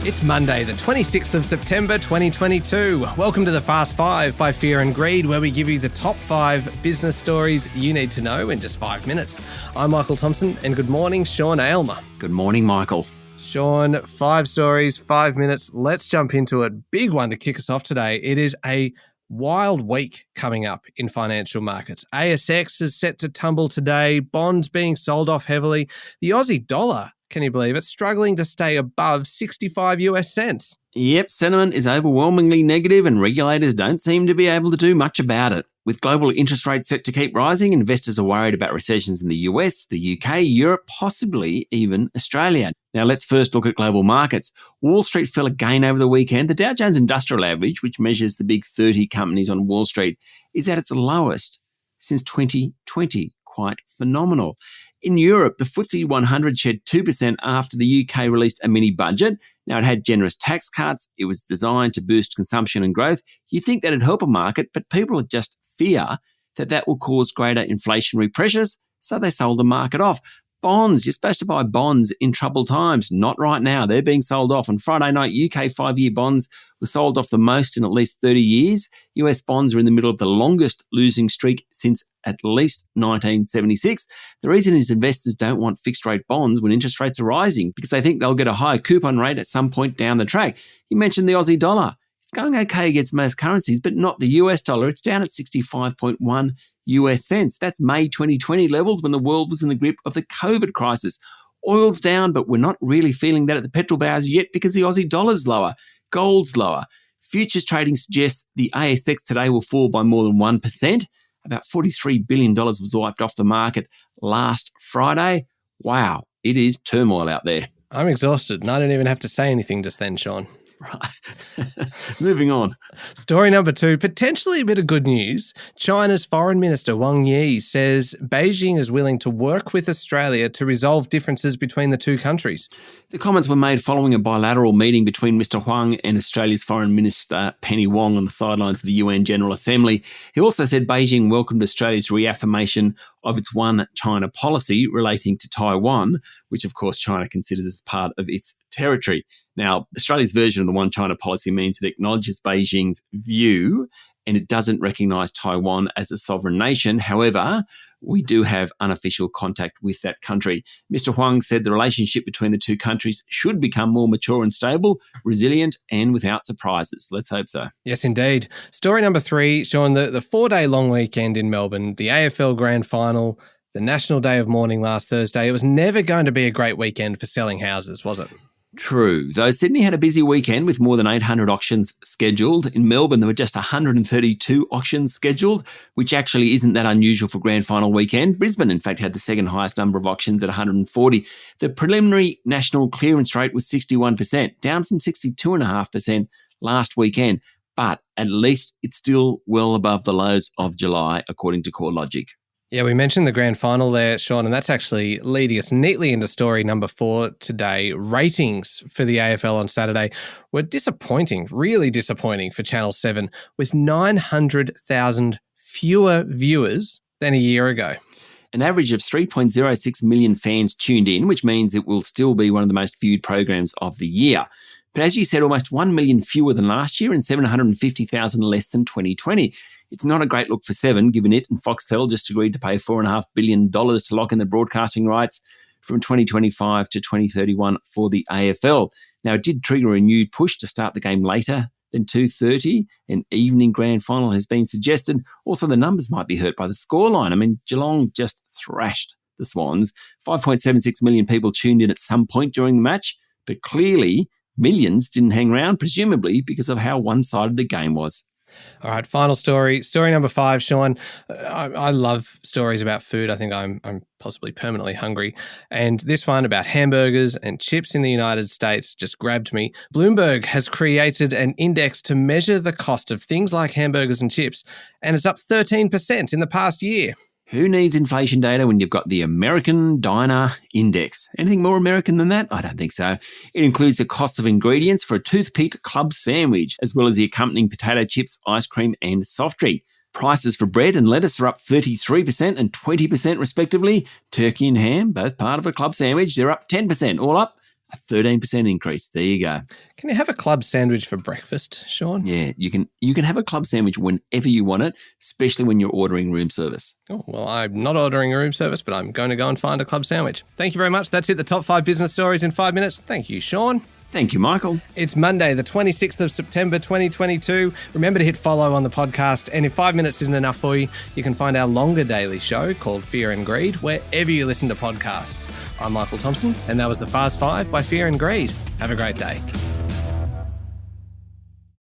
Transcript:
It's Monday, the 26th of September 2022. Welcome to the Fast Five by Fear and Greed, where we give you the top 5 business stories you need to know in just 5 minutes. I'm Michael Thompson, and good morning, Sean Aylmer. Good morning, Michael. Sean, 5 stories, 5 minutes. Let's jump into it. Big one to kick us off today. It is a wild week coming up in financial markets. ASX is set to tumble today, bonds being sold off heavily. The Aussie dollar, can you believe it, struggling to stay above 65 US cents. Yep, sentiment is overwhelmingly negative and regulators don't seem to be able to do much about it. With global interest rates set to keep rising, investors are worried about recessions in the US, the UK, Europe, possibly even Australia. Now let's first look at global markets. Wall Street fell again over the weekend. The Dow Jones Industrial Average, which measures the big 30 companies on Wall Street, is at its lowest since 2020. Quite phenomenal. In Europe, the FTSE 100 shed 2% after the UK released a mini budget. Now, it had generous tax cuts. It was designed to boost consumption and growth. You'd think that'd help a market, but people just fear that will cause greater inflationary pressures, so they sold the market off. Bonds, you're supposed to buy bonds in troubled times. Not right now. They're being sold off. On Friday night, UK 5-year bonds were sold off the most in at least 30 years. US bonds are in the middle of the longest losing streak since at least 1976. The reason is investors don't want fixed rate bonds when interest rates are rising because they think they'll get a higher coupon rate at some point down the track. You mentioned the Aussie dollar. It's going okay against most currencies, but not the US dollar. It's down at 65.1 US cents. That's May 2020 levels when the world was in the grip of the COVID crisis. Oil's down, but we're not really feeling that at the petrol bars yet because the Aussie dollar's lower. Gold's lower. Futures trading suggests the ASX today will fall by more than 1%. About $43 billion was wiped off the market last Friday. Wow, it is turmoil out there. I'm exhausted, and I don't even have to say anything just then, Sean. Right. Moving on. Story number 2, potentially a bit of good news. China's Foreign Minister Wang Yi says Beijing is willing to work with Australia to resolve differences between the two countries. The comments were made following a bilateral meeting between Mr. Huang and Australia's Foreign Minister Penny Wong on the sidelines of the UN General Assembly. He also said Beijing welcomed Australia's reaffirmation of its one China policy relating to Taiwan, which of course China considers as part of its territory. Now, Australia's version of the one China policy means it acknowledges Beijing's view and it doesn't recognise Taiwan as a sovereign nation. However, we do have unofficial contact with that country. Mr. Huang said the relationship between the two countries should become more mature and stable, resilient and without surprises. Let's hope so. Yes, indeed. Story number 3, Sean, the 4-day long weekend in Melbourne, the AFL Grand Final, the National Day of Mourning last Thursday. It was never going to be a great weekend for selling houses, was it? True, though Sydney had a busy weekend with more than 800 auctions scheduled. In Melbourne, there were just 132 auctions scheduled, which actually isn't that unusual for Grand Final weekend. Brisbane, in fact, had the second highest number of auctions at 140. The preliminary national clearance rate was 61%, down from 62.5% last weekend. But at least it's still well above the lows of July, according to CoreLogic. Yeah, we mentioned the grand final there, Sean, and that's actually leading us neatly into story number 4 today. Ratings for the AFL on Saturday were disappointing, really disappointing for Channel 7, with 900,000 fewer viewers than a year ago. An average of 3.06 million fans tuned in, which means it will still be one of the most viewed programs of the year. But as you said, almost 1 million fewer than last year and 750,000 less than 2020. It's not a great look for Seven, given it and Foxtel just agreed to pay $4.5 billion to lock in the broadcasting rights from 2025 to 2031 for the AFL. Now, it did trigger a renewed push to start the game later than 2:30. An evening grand final has been suggested. Also, the numbers might be hurt by the scoreline. I mean, Geelong just thrashed the Swans. 5.76 million people tuned in at some point during the match, but clearly millions didn't hang around, presumably because of how one-sided the game was. All right, final story. Story number 5, Sean. I love stories about food. I think I'm possibly permanently hungry. And this one about hamburgers and chips in the United States just grabbed me. Bloomberg has created an index to measure the cost of things like hamburgers and chips, and it's up 13% in the past year. Who needs inflation data when you've got the American Diner Index? Anything more American than that? I don't think so. It includes the cost of ingredients for a toothpick club sandwich, as well as the accompanying potato chips, ice cream and soft drink. Prices for bread and lettuce are up 33% and 20% respectively. Turkey and ham, both part of a club sandwich, they're up 10%. All up, A 13% increase. There you go. Can you have a club sandwich for breakfast, Sean? Yeah, you can have a club sandwich whenever you want it, especially when you're ordering room service. Oh, well, I'm not ordering a room service, but I'm going to go and find a club sandwich. Thank you very much. That's it, the top 5 business stories in 5 minutes. Thank you, Sean. Thank you, Michael. It's Monday, the 26th of September, 2022. Remember to hit follow on the podcast. And if 5 minutes isn't enough for you, you can find our longer daily show called Fear and Greed wherever you listen to podcasts. I'm Michael Thompson, and that was the Fast 5 by Fear and Greed. Have a great day.